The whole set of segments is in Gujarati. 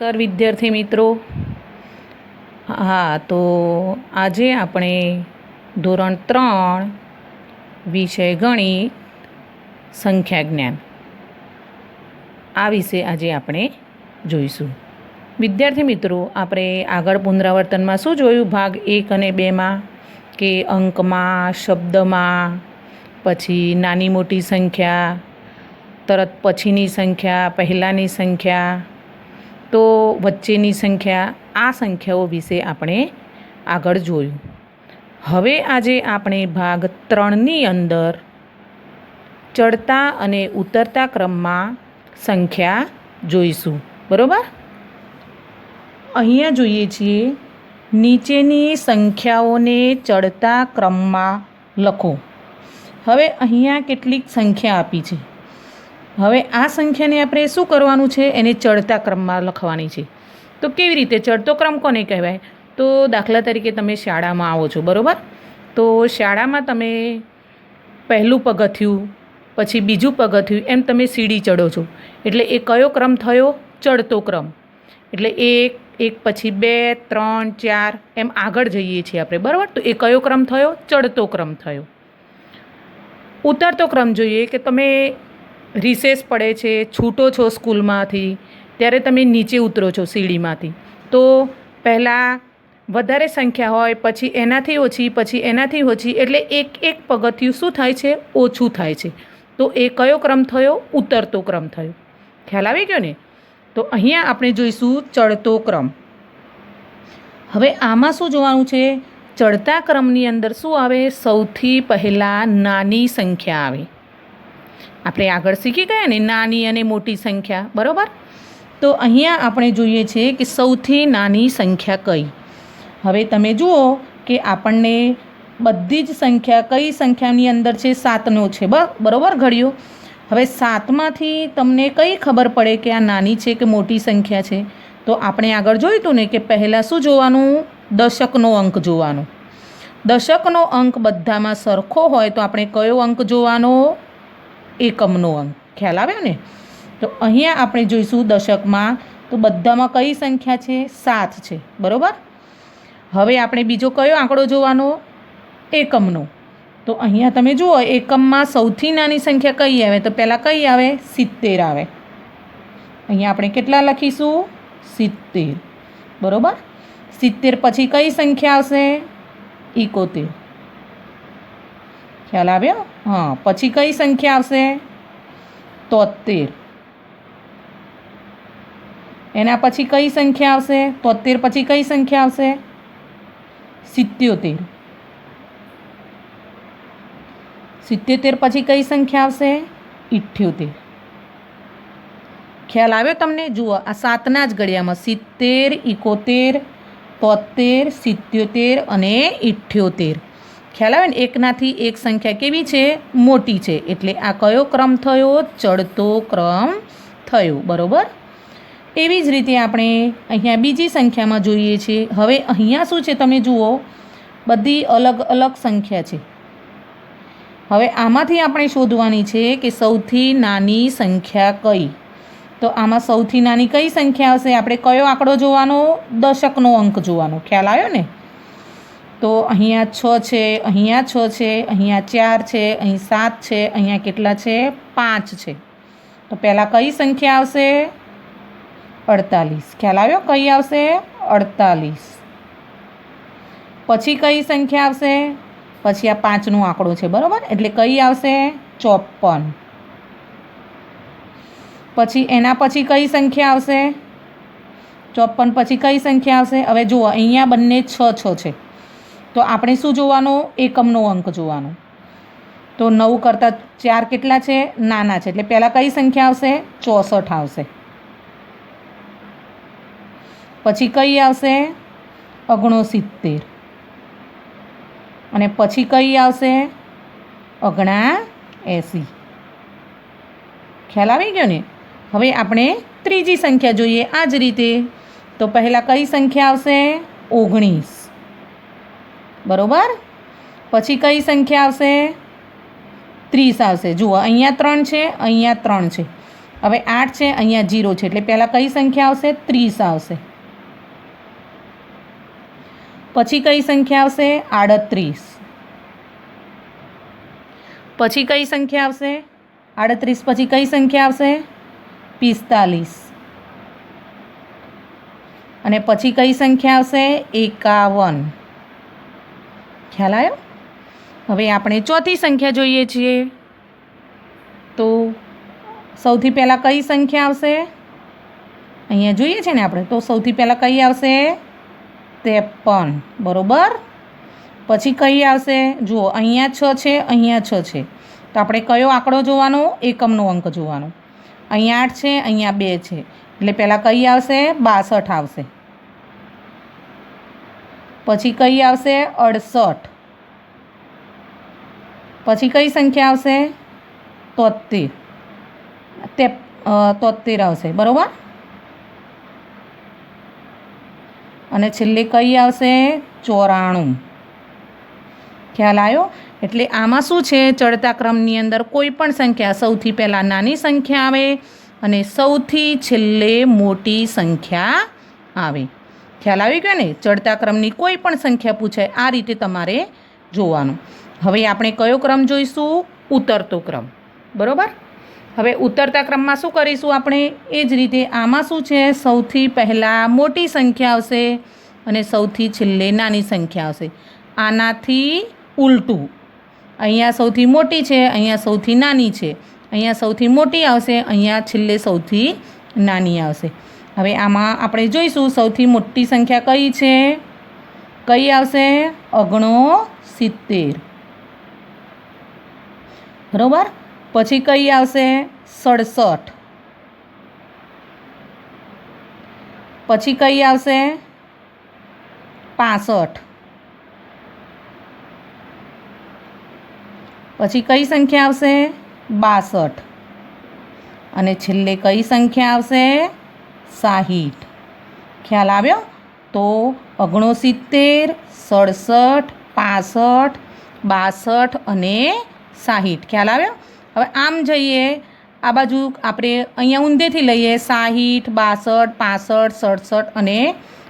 વિદ્યાર્થી મિત્રો, હા તો આજે આપણે ધોરણ 3 વિષય ગણિત સંખ્યા જ્ઞાન આ વિશે આજે આપણે જોઈશું. વિદ્યાર્થી મિત્રો, આપણે આગળ પુનરાવર્તનમાં શું જોયું? ભાગ 1 અને 2માં કે અંકમાં, શબ્દમાં, પછી નાની મોટી સંખ્યા, તરત પછીની સંખ્યા, પહેલાંની સંખ્યા, તો વચ્ચેની સંખ્યા, આ સંખ્યાઓ વિશે આપણે આગળ જોયું. હવે આજે આપણે ભાગ 3ની અંદર ચડતા અને ઉતરતા ક્રમમાં સંખ્યા જોઈશું. બરાબર? અહીંયા જોઈએ છીએ, નીચેની સંખ્યાઓને ચડતા ક્રમમાં લખો. હવે અહીંયા કેટલીક સંખ્યા આપી છે. હવે આ સંખ્યાને આપણે શું કરવાનું છે? એને ચડતા ક્રમમાં લખવાની છે. તો કેવી રીતે? ચડતો ક્રમ કોને કહેવાય? તો દાખલા તરીકે તમે શાળામાં આવો છો, બરાબર? તો શાળામાં તમે પહેલું પગથિયું, પછી બીજું પગથિયું, એમ તમે સીડી ચડો છો. એટલે એ કયો ક્રમ થયો? ચડતો ક્રમ. એટલે એક પછી 2, 3, 4 એમ આગળ જઈએ છીએ આપણે, બરાબર? તો એ કયો ક્રમ થયો? ચડતો ક્રમ થયો. ઉતરતો ક્રમ જોઈએ કે તમે રિસેસ પડે છે, છૂટો છો સ્કૂલમાંથી, ત્યારે તમે નીચે ઉતરો છો સીડીમાંથી. તો પહેલાં વધારે સંખ્યા હોય, પછી એનાથી ઓછી, પછી એનાથી ઓછી, એટલે એક પગથિયું શું થાય છે? ઓછું થાય છે. તો એ કયો ક્રમ થયો? ઉતરતો ક્રમ થયો. ખ્યાલ આવી ગયો ને? તો અહીંયા આપણે જોઈશું ચડતો ક્રમ. હવે આમાં શું જોવાનું છે? ચડતા ક્રમની અંદર શું આવે? સૌથી પહેલાં નાની સંખ્યા આવે. આપણે આગળ શીખી ગયા ને નાની અને મોટી સંખ્યા, બરાબર? તો અહીંયા આપણે જોઈએ છીએ કે સૌથી નાની સંખ્યા કઈ. હવે તમે જુઓ કે આપણને બધી જ સંખ્યા કઈ સંખ્યાની અંદર છે? 7નો છે, બરાબર ઘડિયો? હવે 7માંથી તમને કઈ ખબર પડે કે આ નાની છે કે મોટી સંખ્યા છે? તો આપણે આગળ જોયું હતું ને કે પહેલાં શું જોવાનું? દશકનો અંક જોવાનો. દશકનો અંક બધામાં સરખો હોય તો આપણે કયો અંક જોવાનો? એકમનો અંક. ખ્યાલ આવ્યો ને? તો અહીંયા આપણે જોઈશું દશકમાં, તો બધામાં કઈ સંખ્યા છે? 7 છે, બરાબર? હવે આપણે બીજો કયો આંકડો જોવાનો? એકમનો. તો અહીંયા તમે જુઓ, એકમમાં સૌથી નાની સંખ્યા કઈ આવે? તો પહેલાં કઈ આવે? 70 આવે. અહીંયા આપણે કેટલા લખીશું? 70, બરાબર? 70 પછી કઈ સંખ્યા આવશે? 71. ખ્યાલ આવ્યો? હા. પછી કઈ સંખ્યા આવશે? 73. એના પછી કઈ સંખ્યા આવશે? 73 પછી કઈ સંખ્યા આવશે? 77. 77 પછી કઈ સંખ્યા આવશે? 78. ખ્યાલ આવ્યો તમને? જુઓ, આ 7ના જ ઘડિયામાં 70, 71, 73, 77 અને 78. ખ્યાલ આવે ને? એકનાથી એક સંખ્યા કેવી છે? મોટી છે. એટલે આ કયો ક્રમ થયો? ચડતો ક્રમ થયો, બરાબર? એવી જ રીતે આપણે અહીંયા બીજી સંખ્યામાં જોઈએ છીએ. હવે અહીંયા શું છે? તમે જુઓ, બધી અલગ અલગ સંખ્યા છે. હવે આમાંથી આપણે શોધવાની છે કે સૌથી નાની સંખ્યા કઈ. તો આમાં સૌથી નાની કઈ સંખ્યા આવશે? આપણે કયો આંકડો જોવાનો? દશકનો અંક જોવાનો. ખ્યાલ આવ્યો ને? તો અહીંયા 6 છે, અહીંયા 6 છે, અહીંયા 4 છે, અહીં 7 છે, અહીંયા કેટલા છે? 5 છે. તો પહેલાં કઈ સંખ્યા આવશે? 48. ખ્યાલ આવ્યો? કઈ આવશે? 48. પછી કઈ સંખ્યા આવશે? પછી આ 5નો આંકડો છે, બરાબર? એટલે કઈ આવશે? 54. પછી એના પછી કઈ સંખ્યા આવશે? 54 પછી કઈ સંખ્યા આવશે? હવે જુઓ, અહીંયા બંને 6 છે. તો આપણે શું જોવાનું? એકમનો અંક જોવાનો. તો 9 કરતાં 4 કેટલા છે? નાના છે. એટલે પહેલાં કઈ સંખ્યા આવશે? 64 આવશે. પછી કઈ આવશે? 69. અને પછી કઈ આવશે? 79. ખ્યાલ આવી ગયો ને? હવે આપણે ત્રીજી સંખ્યા જોઈએ આ જ રીતે. તો પહેલાં કઈ સંખ્યા આવશે? 19, બરાબર? પછી કઈ સંખ્યા આવશે? 30 આવશે. જુઓ, અહીંયા 3 છે, અહીંયા 3 છે. હવે 8 છે, અહીંયા 0 છે, એટલે પહેલાં કઈ સંખ્યા આવશે? 30 આવશે. પછી કઈ સંખ્યા આવશે? 38. પછી કઈ સંખ્યા આવશે? 38 પછી કઈ સંખ્યા આવશે? 45. અને પછી કઈ સંખ્યા આવશે? 51. ખ્યાલ આવ્યો? હવે આપણે ચોથી સંખ્યા જોઈએ છીએ. તો સૌથી પહેલાં કઈ સંખ્યા આવશે? અહીંયા જોઈએ છે ને આપણે, તો સૌથી પહેલાં કઈ આવશે? 53. બરાબર. પછી કઈ આવશે? જુઓ, અહીંયા 6 છે, અહીંયા 6 છે, તો આપણે કયો આંકડો જોવાનો? એકમનો અંક જોવાનો. અહીંયા 8 છે, અહીંયા 2 છે, એટલે પહેલાં કઈ આવશે? 62 આવશે. પછી કઈ આવશે? 68. પછી કઈ સંખ્યા આવશે? 73. 73 આવશે. બરાબર. અને છેલ્લે કઈ આવશે? 94. ખ્યાલ આવ્યો? એટલે આમાં શું છે? ચડતા ક્રમની અંદર કોઈ પણ સંખ્યા સૌથી પહેલાં નાની સંખ્યા આવે અને સૌથી છેલ્લે મોટી સંખ્યા આવે. ખ્યાલ આવી ગયો ને? ચડતા ક્રમની કોઈ પણ સંખ્યા પૂછાય, આ રીતે તમારે જોવાનું. હવે આપણે કયો ક્રમ જોઈશું? ઉતરતો ક્રમ. બરાબર. હવે ઉતરતા ક્રમમાં શું કરીશું આપણે? એ જ રીતે આમાં શું છે? સૌથી પહેલાં મોટી સંખ્યા આવશે અને સૌથી છેલ્લે નાની સંખ્યા આવશે. આનાથી ઉલટું, અહીંયા સૌથી મોટી છે, અહીંયા સૌથી નાની છે, અહીંયા સૌથી મોટી આવશે, અહીંયા છેલ્લે સૌથી નાની આવશે. હવે આમાં આપણે જોઈશું સૌથી મોટી સંખ્યા કઈ છે? કઈ આવશે? 69. બરાબર. પછી કઈ આવશે? 67. પછી કઈ આવશે? 65. પછી કઈ સંખ્યા આવશે? 62. અને છેલ્લે કઈ સંખ્યા આવશે? 60. ખ્યાલ આવ્યો? તો 69, 67, 65, 62 અને 60. ખ્યાલ આવ્યો? હવે આમ જઈએ આ બાજુ, આપણે અહીંયા ઊંધેથી લઈએ 60, 62, 65, 67 અને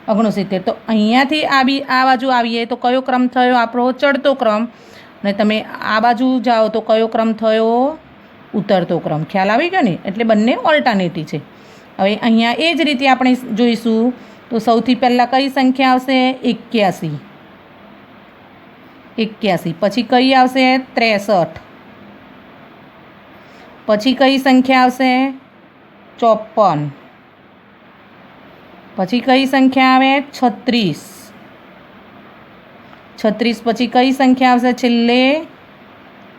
69. તો અહીંયાથી આ બાજુ આવીએ તો કયો ક્રમ થયો? આપણો ચડતો ક્રમ. અને તમે આ બાજુ જાઓ તો કયો ક્રમ થયો? ઉતરતો ક્રમ. ખ્યાલ આવી ગયો ને? એટલે બંને ઓલ્ટરનેટિવ છે. હવે અહીંયા એ જ રીતે આપણે જોઈશું. તો સૌથી પહેલાં કઈ સંખ્યા આવશે? 81. 81. પછી કઈ આવશે? 63. પછી કઈ સંખ્યા આવશે? 54. પછી કઈ સંખ્યા આવે? 36. 36 પછી કઈ સંખ્યા આવશે? છેલ્લે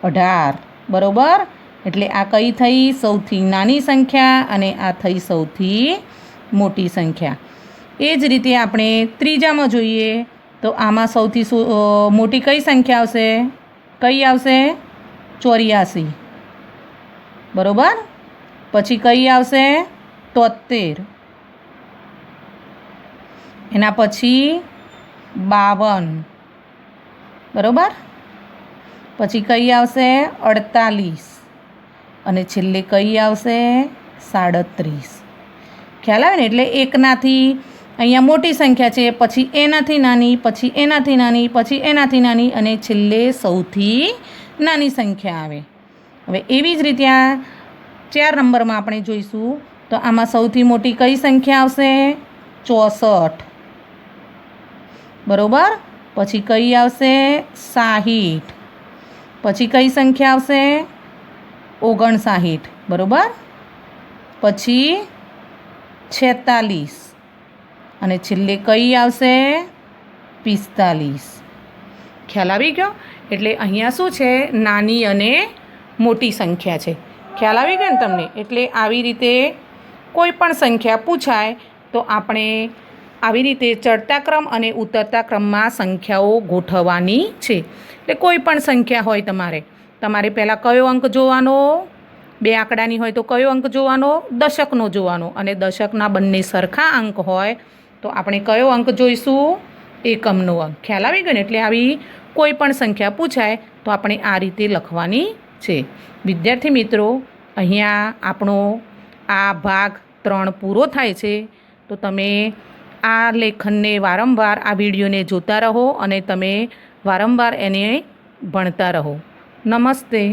18. બરાબર. એટલે આ કઈ થઈ? સૌથી નાની સંખ્યા અને આ થઈ સૌથી મોટી સંખ્યા. એ જ રીતે આપણે ત્રીજામાં જોઈએ તો આમાં સૌથી મોટી કઈ સંખ્યા આવશે? કઈ આવશે? 84. બરાબર. પછી કઈ આવશે? 73. એના પછી 52. બરાબર. પછી કઈ આવશે? 48. અને છેલ્લે કઈ આવશે? 37. ખ્યાલ આવે ને? એટલે એકનાથી અહીંયા મોટી સંખ્યા છે, પછી એનાથી નાની, પછી એનાથી નાની, પછી એનાથી નાની અને છેલ્લે સૌથી નાની સંખ્યા આવે. હવે એવી જ રીતે આ 4 નંબરમાં આપણે જોઈશું. તો આમાં સૌથી મોટી કઈ સંખ્યા આવશે? 64. બરાબર. પછી કઈ આવશે? 60. પછી કઈ સંખ્યા આવશે? 59. બરાબર. પછી 46. અને છેલ્લે કઈ આવશે? 45. ખ્યાલ આવી ગયો? એટલે અહીંયા શું છે? નાની અને મોટી સંખ્યા છે. ખ્યાલ આવી ગયો ને તમને? એટલે આવી રીતે કોઈ પણ સંખ્યા પૂછાય તો આપણે આવી રીતે ચડતા ક્રમ અને ઉતરતા ક્રમમાં સંખ્યાઓ ગોઠવવાની છે. એટલે કોઈ પણ સંખ્યા હોય તમારે પહેલાં કયો અંક જોવાનો? 2 આંકડાની હોય તો કયો અંક જોવાનો? દશકનો જોવાનો. અને દશકના બંને સરખા અંક હોય તો આપણે કયો અંક જોઈશું? એકમનો અંક. ખ્યાલ આવી ગયો ને? એટલે આવી કોઈ પણ સંખ્યા પૂછાય તો આપણે આ રીતે લખવાની છે. વિદ્યાર્થી મિત્રો, અહીંયા આપણો આ ભાગ 3 પૂરો થાય છે. તો તમે આ લેખનને વારંવાર આ વિડીયોને જોતા રહો અને તમે વારંવાર એને ભણતા રહો. નમસ્તે.